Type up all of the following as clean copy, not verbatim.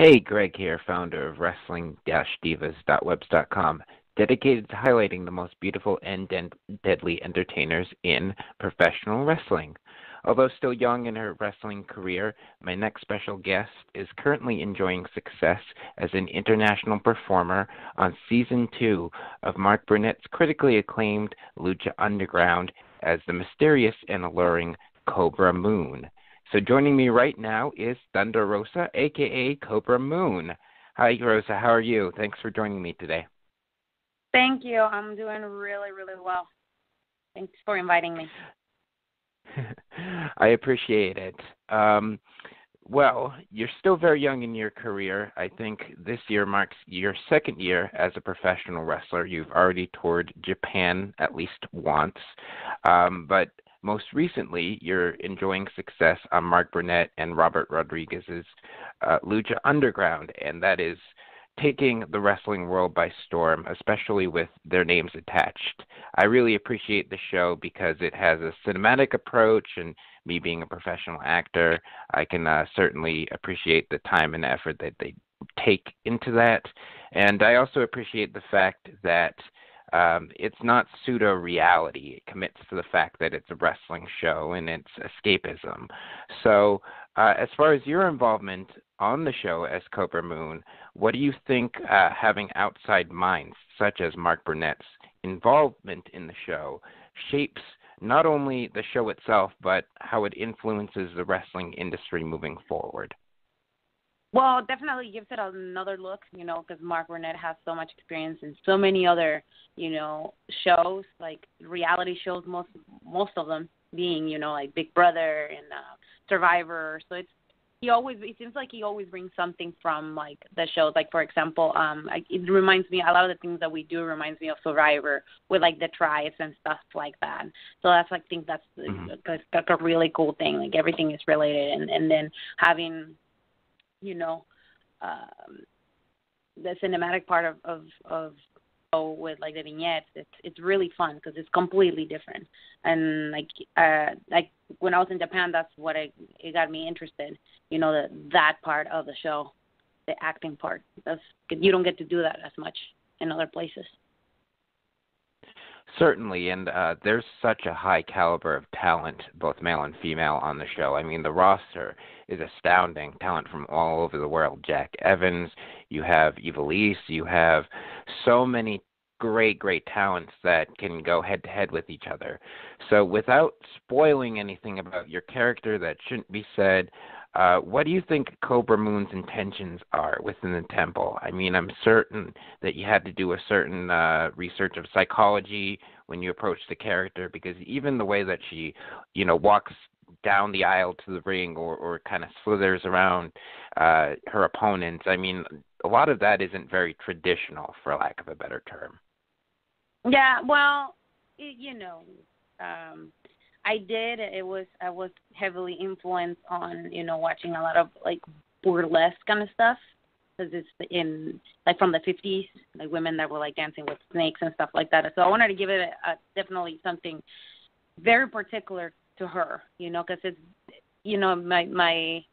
Hey, Greg here, founder of Wrestling-Divaz.webs.com, dedicated to highlighting the most beautiful and deadly entertainers in professional wrestling. Although still young in her wrestling career, my next special guest is currently enjoying success as an international performer on season 2 of Mark Burnett's critically acclaimed Lucha Underground as the mysterious and alluring Cobra Moon. So joining me right now is Thunder Rosa, aka Cobra Moon. Hi, Rosa. How are you? Thanks for joining me today. Thank you. I'm doing really, really well. Thanks for inviting me. I appreciate it. Well, you're still very young in your career. I think this year marks your second year as a professional wrestler. You've already toured Japan at least once, but most recently, you're enjoying success on Mark Burnett and Robert Rodriguez's Lucha Underground, and that is taking the wrestling world by storm, especially with their names attached. I really appreciate the show because it has a cinematic approach, and me being a professional actor, I can certainly appreciate the time and effort that they take into that. And I also appreciate the fact that it's not pseudo-reality. It commits to the fact that it's a wrestling show and it's escapism. So as far as your involvement on the show as Cobra Moon, what do you think having outside minds, such as Mark Burnett's involvement in the show, shapes not only the show itself, but how it influences the wrestling industry moving forward? Well, definitely gives it another look, because Mark Burnett has so much experience in so many other, shows, like reality shows, most of them being, like Big Brother and Survivor. So it seems like he always brings something from like the shows. Like for example, it reminds me, a lot of the things that we do reminds me of Survivor with like the tribes and stuff like that. So I think that's like a really cool thing. Like everything is related, and then having the cinematic part of with like the vignettes, it's really fun because it's completely different. And like when I was in Japan, that's what it got me interested. That part of the show, the acting part. You don't get to do that as much in other places. Certainly, and there's such a high caliber of talent, both male and female, on the show. I mean, the roster is astounding. Talent from all over the world. Jack Evans, you have Evilise, you have so many great talents that can go head-to-head with each other. So without spoiling anything about your character that shouldn't be said, what do you think Cobra Moon's intentions are within the temple? I mean, I'm certain that you had to do a certain research of psychology when you approached the character, because even the way that she, walks down the aisle to the ring or kind of slithers around her opponents, I mean, a lot of that isn't very traditional, for lack of a better term. Yeah, well, I was heavily influenced on, watching a lot of like burlesque kind of stuff, because it's in like from the 50s, like women that were like dancing with snakes and stuff like that. So I wanted to give it a definitely something very particular to her, because it's, my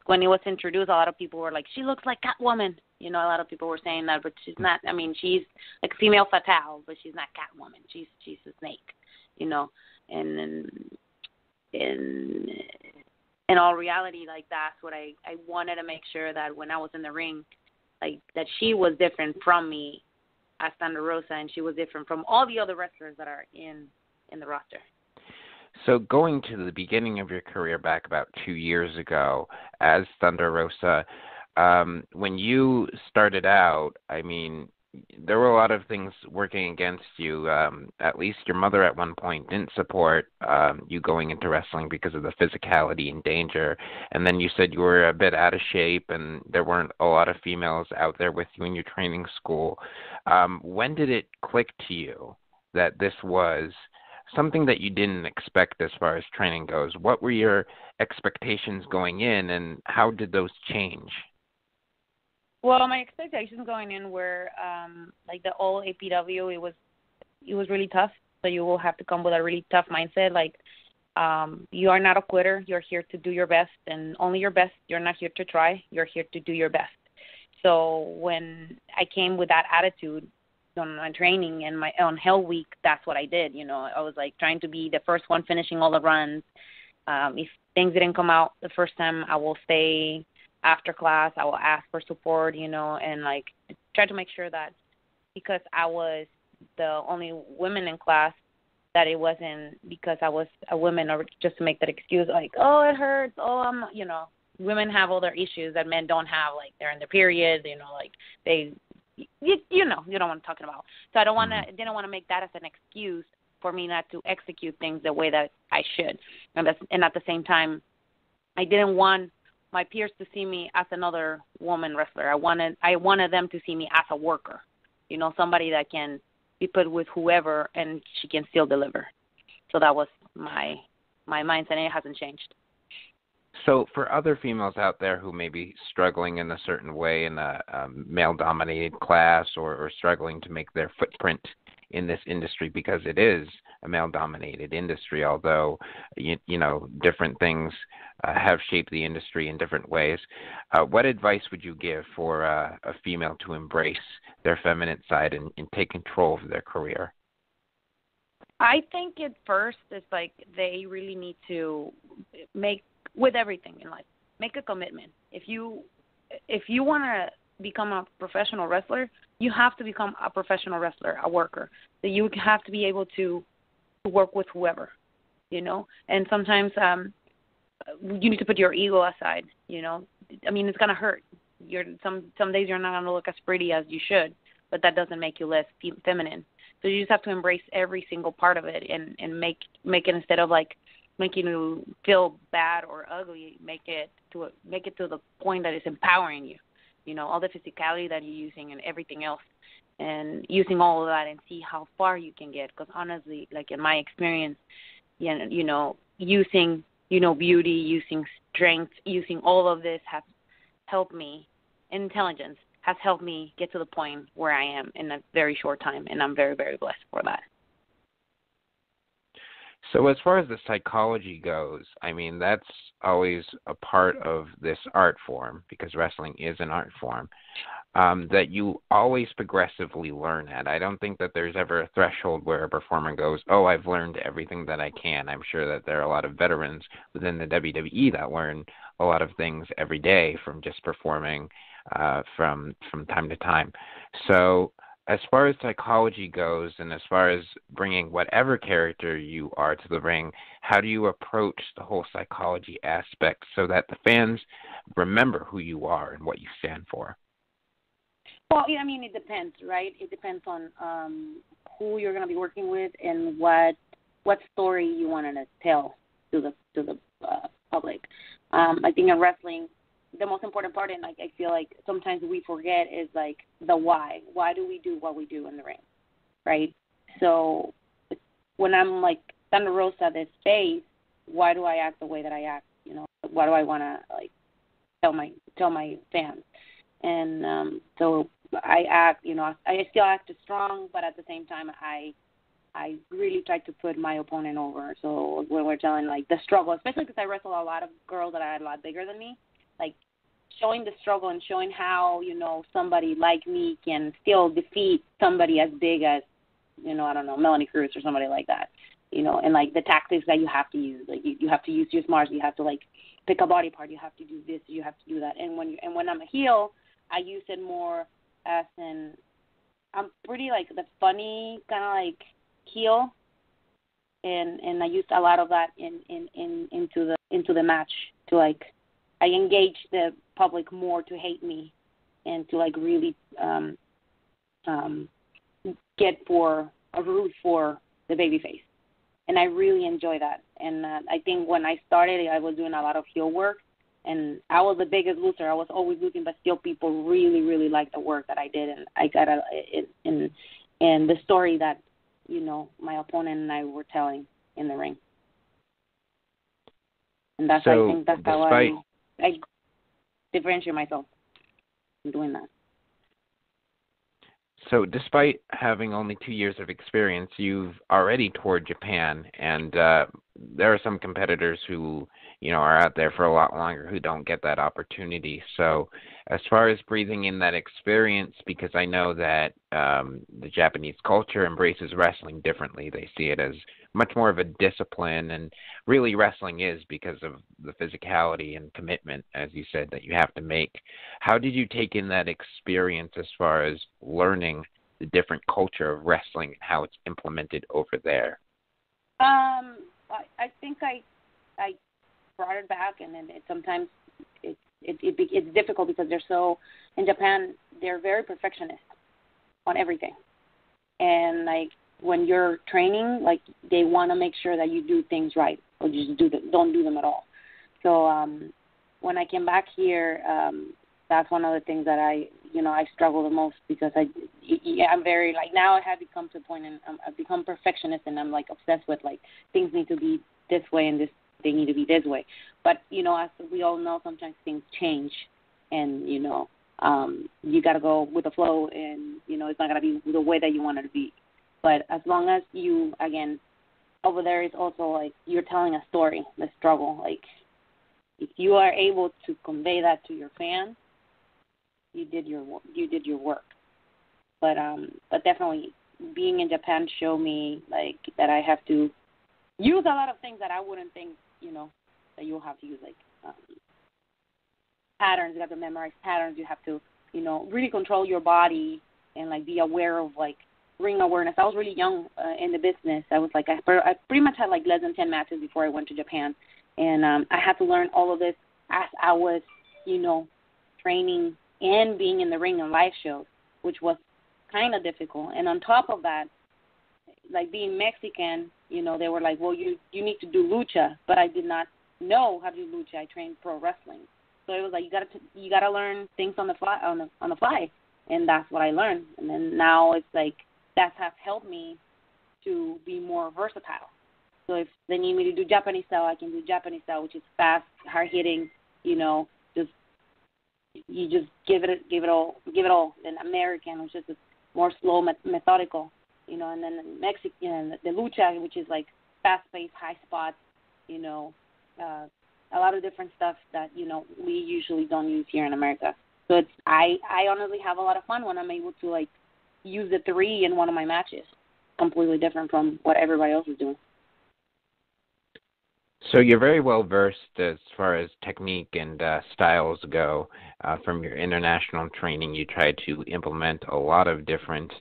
when it was introduced, a lot of people were like, she looks like Catwoman. A lot of people were saying that, but she's not. I mean, she's like female fatale, but she's not Catwoman. She's a snake, and in all reality, like that's what I wanted to make sure that when I was in the ring, like that she was different from me as Thunder Rosa, and she was different from all the other wrestlers that are in the roster. So going to the beginning of your career back about 2 years ago as Thunder Rosa, when you started out, I mean, there were a lot of things working against you. At least your mother at one point didn't support you going into wrestling because of the physicality and danger. And then you said you were a bit out of shape and there weren't a lot of females out there with you in your training school. When did it click to you that this was something that you didn't expect as far as training goes? What were your expectations going in, and how did those change? Well, my expectations going in were like the old APW. It was really tough. So you will have to come with a really tough mindset. Like you are not a quitter. You're here to do your best, and only your best. You're not here to try. You're here to do your best. So when I came with that attitude on my training and my on Hell Week, that's what I did. I was like trying to be the first one finishing all the runs. If things didn't come out the first time, I will stay after class. I will ask for support, and like try to make sure that because I was the only woman in class, that it wasn't because I was a woman or just to make that excuse like, oh, it hurts. Oh, women have all their issues that men don't have, like they're in their period, like they, you don't want to talk about. So I didn't want to make that as an excuse for me not to execute things the way that I should. And at the same time, I didn't want my peers to see me as another woman wrestler. I wanted them to see me as a worker, somebody that can be put with whoever and she can still deliver. So that was my mindset, and it hasn't changed. So for other females out there who may be struggling in a certain way in a male-dominated class or struggling to make their footprint in this industry, because it is a male-dominated industry, although, different things have shaped the industry in different ways, what advice would you give for a female to embrace their feminine side and take control of their career? I think at first it's like they really need to make, with everything in life, make a commitment. If you want to become a professional wrestler, you have to become a professional wrestler, a worker. So you have to be able to work with whoever, And sometimes you need to put your ego aside, it's going to hurt. Some days you're not going to look as pretty as you should, but that doesn't make you less feminine. So you just have to embrace every single part of it and make it, instead of like making you feel bad or ugly, make it to the point that it's empowering you. All the physicality that you're using and everything else, and using all of that and see how far you can get. Because honestly, like in my experience, using, beauty, using strength, using all of this has helped me. Intelligence has helped me get to the point where I am in a very short time, and I'm very, very blessed for that. So as far as the psychology goes, that's always a part of this art form, because wrestling is an art form, that you always progressively learn at. I don't think that there's ever a threshold where a performer goes, oh, I've learned everything that I can. I'm sure that there are a lot of veterans within the WWE that learn a lot of things every day from just performing from time to time. So as far as psychology goes, and as far as bringing whatever character you are to the ring, how do you approach the whole psychology aspect so that the fans remember who you are and what you stand for? Well, it depends, right? It depends on who you're going to be working with and what story you want to tell to the public. I think in wrestling, the most important part, and I feel like sometimes we forget, is like the why. Why do we do what we do in the ring, right? So when I'm like Thunder Rosa, this face, why do I act the way that I act? Why do I want to like tell my fans? And so I act, I still act strong, but at the same time, I really try to put my opponent over. So when we're telling like the struggle, especially because I wrestle a lot of girls that are a lot bigger than me, like showing the struggle and showing how, somebody like me can still defeat somebody as big as, I don't know, Melanie Cruz or somebody like that, and like the tactics that you have to use. Like you have to use your smarts. You have to like pick a body part. You have to do this. You have to do that. And when I'm a heel, I use it more as I'm pretty like the funny kind of like heel, and I used a lot of that into the match to like I engage the public more to hate me and to like really get for a root for the babyface, and I really enjoy that. And I think when I started, I was doing a lot of heel work, and I was the biggest loser. I was always losing, but still people really, really liked the work that I did, and I got and the story that my opponent and I were telling in the ring. And that's so I think that's how I differentiate myself in doing that. So despite having only 2 years of experience, you've already toured Japan, and there are some competitors who, are out there for a lot longer who don't get that opportunity. So as far as breathing in that experience, because I know that the Japanese culture embraces wrestling differently. They see it as much more of a discipline, and really wrestling is because of the physicality and commitment, as you said, that you have to make. How did you take in that experience as far as learning the different culture of wrestling and how it's implemented over there? I think I brought it back, and then sometimes it's difficult because they're so, in Japan, they're very perfectionist on everything. And like when you're training, like they want to make sure that you do things right or just don't do them at all. So when I came back here, that's one of the things that I struggle the most because I'm very like now I have become to a point and I've become perfectionist and I'm like obsessed with like things need to be this way and they need to be this way. But, as we all know, sometimes things change and, you got to go with the flow and, it's not going to be the way that you want it to be. But as long as you, again, over there is also like you're telling a story, the struggle. Like if you are able to convey that to your fans, you did your work. But definitely being in Japan showed me like that I have to use a lot of things that I wouldn't think, that you'll have to use, like patterns. You have to memorize patterns. You have to, really control your body and, like, be aware of, like, ring awareness. I was really young in the business. I was, like, I pretty much had, like, less than 10 matches before I went to Japan. And I had to learn all of this as I was, training and being in the ring and live shows, which was kind of difficult. And on top of that, like being Mexican, they were like, well, you need to do lucha, but I did not know how to do lucha. I trained pro wrestling, so it was like you gotta learn things on the fly, and that's what I learned. And then now it's like that has helped me to be more versatile. So if they need me to do Japanese style, I can do Japanese style, which is fast, hard hitting. Just give it all. Then American, which is more slow, methodical. And then Mexican, the lucha, which is like fast-paced, high spots, a lot of different stuff that, we usually don't use here in America. So I honestly have a lot of fun when I'm able to, like, use the three in one of my matches, completely different from what everybody else is doing. So you're very well versed as far as technique and styles go. From your international training, you try to implement a lot of different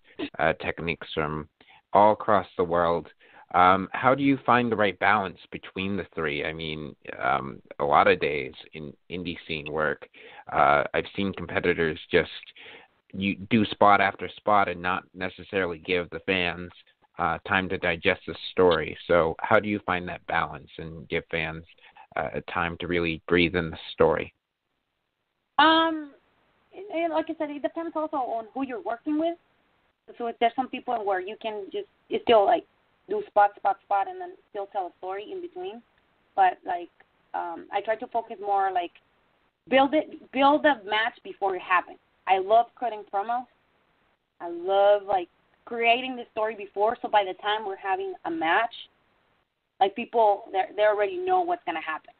techniques from all across the world. How do you find the right balance between the three? I mean, a lot of days in indie scene work, I've seen competitors just you do spot after spot and not necessarily give the fans time to digest the story. So how do you find that balance and give fans time to really breathe in the story? Like I said, it depends also on who you're working with. So if there's some people where you can just still like do spot, and then still tell a story in between. But like I try to focus more like build a match before it happens. I love cutting promos. I love like creating the story before, so by the time we're having a match, like people, they already know what's going to happen,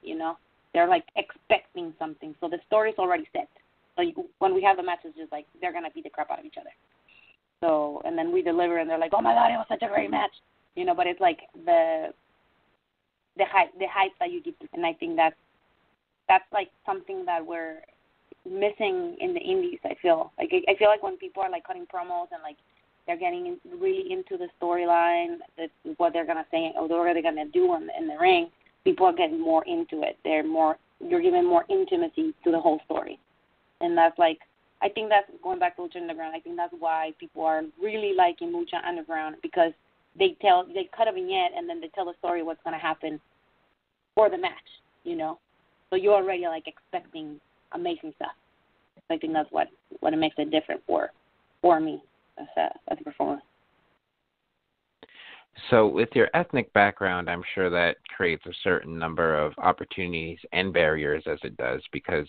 They're like expecting something, so the story's already set. So when we have the match, it's just like they're going to beat the crap out of each other. So, and then we deliver, and they're like, oh my God, it was such a great match, but it's like the hype that you give, and I think that's like something that we're missing in the indies. I feel like when people are like cutting promos and like they're getting really into the storyline, what they're gonna say or what they're gonna do in the ring, people are getting more into it. You're giving more intimacy to the whole story, and that's like I think that's going back to Lucha Underground. I think that's why people are really liking Lucha Underground, because they cut a vignette and then they tell the story what's gonna happen for the match, So you're already like expecting amazing stuff. I think that's what it makes it different for me as a performer. So with your ethnic background, I'm sure that creates a certain number of opportunities and barriers, as it does, because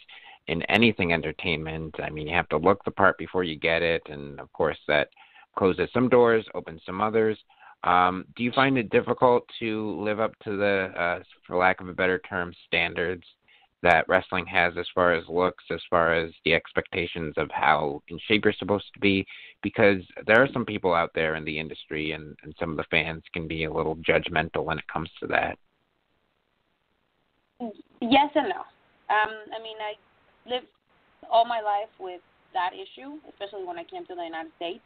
in anything entertainment, I mean, you have to look the part before you get it, and of course that closes some doors, opens some others. Do you find it difficult to live up to the, for lack of a better term, standards that wrestling has as far as looks, as far as the expectations of how in shape you're supposed to be? Because there are some people out there in the industry, and some of the fans can be a little judgmental when it comes to that. Yes and no. I mean, I lived all my life with that issue, especially when I came to the United States.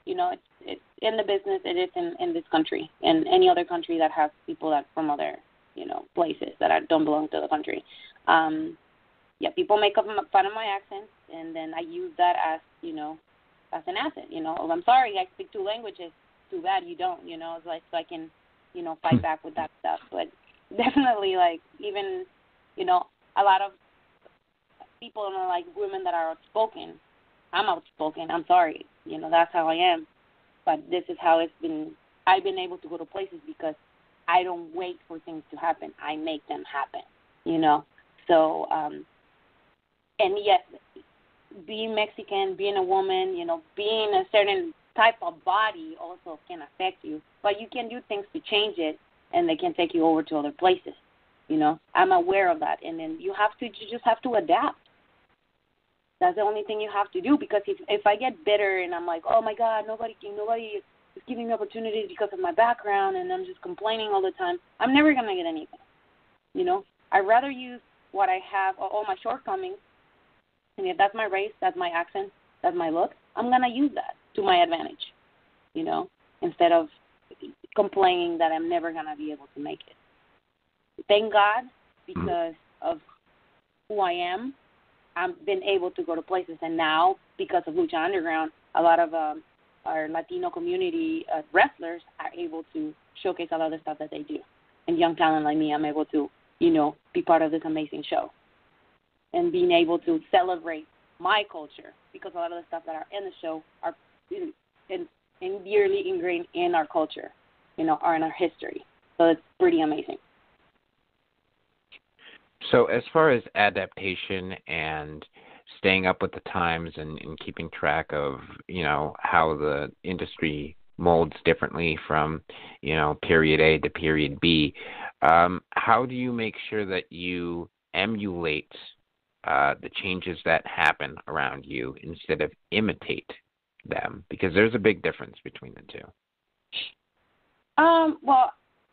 You know, it's in the business. It is in this country and any other country that has people that from other, you know, places that don't belong to the country. Yeah, people make fun of my accent, and then I use that as, you know, as an asset. You know, oh, I'm sorry, I speak 2 languages. Too bad you don't. You know, it's like so I can, you know, fight back with that stuff. But definitely, like, even, you know, a lot of people are like women that are outspoken. I'm outspoken. I'm sorry. You know, that's how I am. But this is how I've been able to go to places because I don't wait for things to happen. I make them happen, you know. So, and yet, being Mexican, being a woman, you know, being a certain type of body also can affect you. But you can do things to change it, and they can take you over to other places, you know. I'm aware of that. And then you just have to adapt. That's the only thing you have to do, because if I get bitter and I'm like, oh my God, nobody is giving me opportunities because of my background, and I'm just complaining all the time, I'm never gonna get anything. You know, I'd rather use what I have, all my shortcomings, and if that's my race, that's my accent, that's my look, I'm gonna use that to my advantage. You know, instead of complaining that I'm never gonna be able to make it. Thank God, because of who I am, I've been able to go to places, and now because of Lucha Underground, a lot of our Latino community wrestlers are able to showcase a lot of the stuff that they do. And young talent like me, I'm able to, you know, be part of this amazing show and being able to celebrate my culture, because a lot of the stuff that are in the show are dearly ingrained in our culture, you know, are in our history. So it's pretty amazing. So as far as adaptation and staying up with the times and keeping track of, you know, how the industry molds differently from, you know, period A to period B, how do you make sure that you emulate the changes that happen around you instead of imitate them? Because there's a big difference between the two. Well,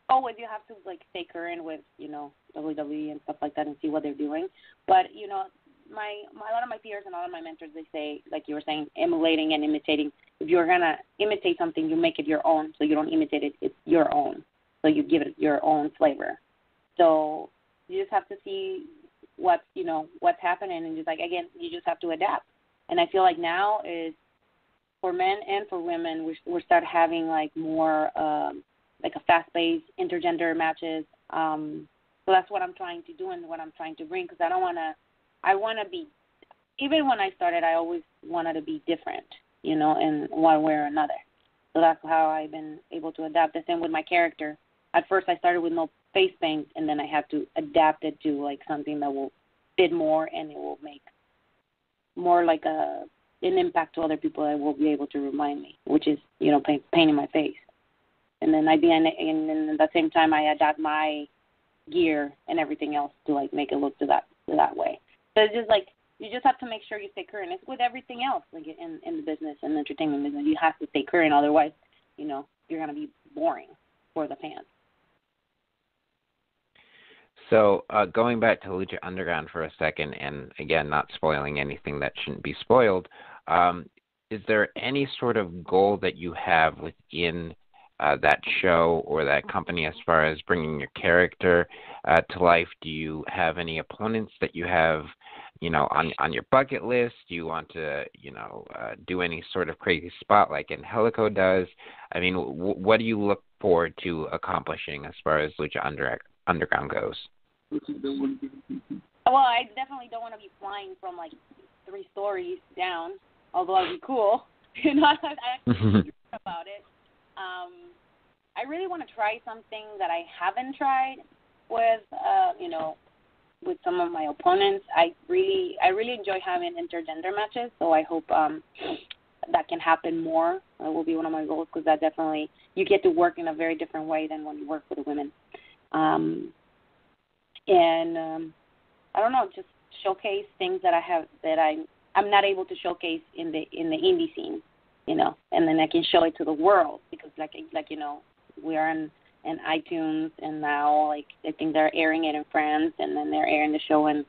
always you have to, like, stay current with, you know, WWE and stuff like that and see what they're doing. But, you know, a lot of my peers and a lot of my mentors, they say, like you were saying, emulating and imitating. If you're going to imitate something, you make it your own. So you don't imitate it, it's your own. So you give it your own flavor. So you just have to see what's happening, and just, like, again, you just have to adapt. And I feel like now is, for men and for women, we're start having, like, more like a fast-paced intergender matches. So that's what I'm trying to do and what I'm trying to bring, because I want to be, even when I started, I always wanted to be different, you know, in one way or another. So that's how I've been able to adapt. The same with my character. At first I started with no face paint, and then I had to adapt it to, like, something that will fit more, and it will make more like an impact to other people that will be able to remind me, which is, you know, painting my face. And then at the same time, I adapt my gear and everything else to, like, make it look to that way. So it's just like, you just have to make sure you stay current. It's with everything else, like in the business and the entertainment business. You have to stay current, otherwise, you know, you're going to be boring for the fans. So going back to Lucha Underground for a second, and again, not spoiling anything that shouldn't be spoiled, is there any sort of goal that you have within that show or that company as far as bringing your character to life? Do you have any opponents that you have, you know, on your bucket list? Do you want to, you know, do any sort of crazy spot like Angelico does? I mean, what do you look forward to accomplishing as far as Lucha Underground goes? Well, I definitely don't want to be flying from, like, 3 stories down, although it'd be cool. You know, I actually dream about it. I really want to try something that I haven't tried with, you know, with some of my opponents. I really enjoy having intergender matches, so I hope that can happen more. That will be one of my goals, because that definitely, you get to work in a very different way than when you work with the women. And I don't know, just showcase things that I'm not able to showcase in the indie scene, and then I can show it to the world because like we are in iTunes, and now like I think they're airing it in France, and then they're airing the show in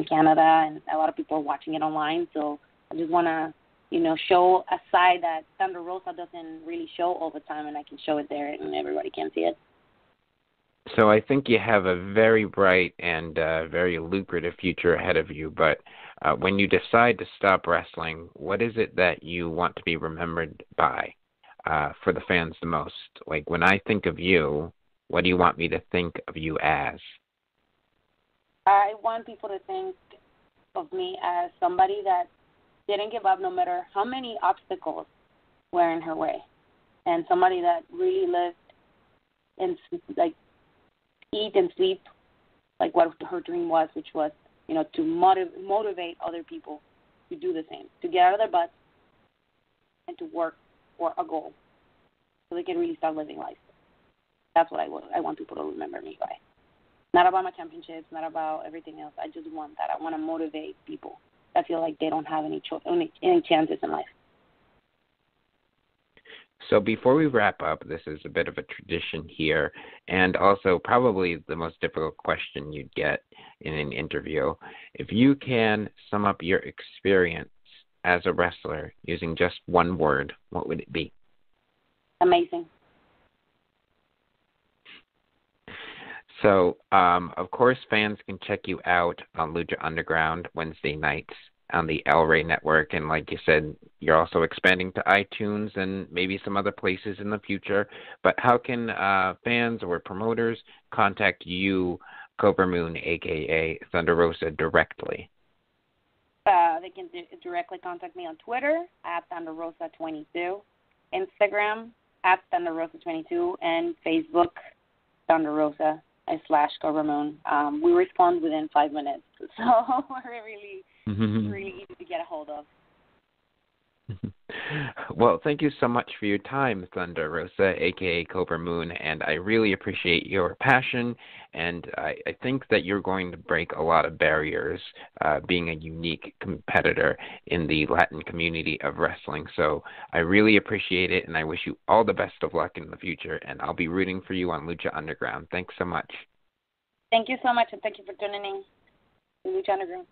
Canada, and a lot of people are watching it online. So I just want to show a side that Thunder Rosa doesn't really show all the time, and I can show it there, and everybody can see it. So I think you have a very bright and very lucrative future ahead of you, but when you decide to stop wrestling, what is it that you want to be remembered by for the fans the most? Like, when I think of you, what do you want me to think of you as? I want people to think of me as somebody that didn't give up no matter how many obstacles were in her way, and somebody that really lived and eat and sleep like what her dream was, which was to motivate other people to do the same, to get out of their butts and to work for a goal so they can really start living life. That's what I want people to remember me by. Not about my championships, not about everything else. I just want that. I want to motivate people that feel like they don't have any chances in life. So before we wrap up, this is a bit of a tradition here, and also probably the most difficult question you'd get in an interview. If you can sum up your experience as a wrestler using just one word, what would it be? Amazing. So, of course, fans can check you out on Lucha Underground Wednesday nights on the El Rey Network, and like you said, you're also expanding to iTunes and maybe some other places in the future. But how can fans or promoters contact you, Cobra Moon, a.k.a. Thunder Rosa, directly? They can directly contact me on Twitter at ThunderRosa22, Instagram at ThunderRosa22, and Facebook Thunder Rosa /Cobra Moon. We respond within 5 minutes, so we're really easy to get a hold of. Well, thank you so much for your time, Thunder Rosa, a.k.a. Cobra Moon, and I really appreciate your passion, and I think that you're going to break a lot of barriers being a unique competitor in the Latin community of wrestling. So I really appreciate it, and I wish you all the best of luck in the future, and I'll be rooting for you on Lucha Underground. Thanks so much. Thank you so much, and thank you for tuning in to Lucha Underground.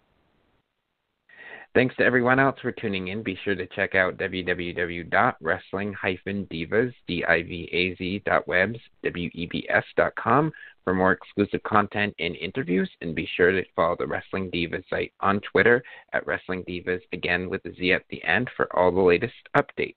Thanks to everyone else for tuning in. Be sure to check out www.wrestling-divaz.webs.com for more exclusive content and interviews, and be sure to follow the Wrestling Divaz site on Twitter at Wrestling Divaz, again with the Z at the end, for all the latest updates.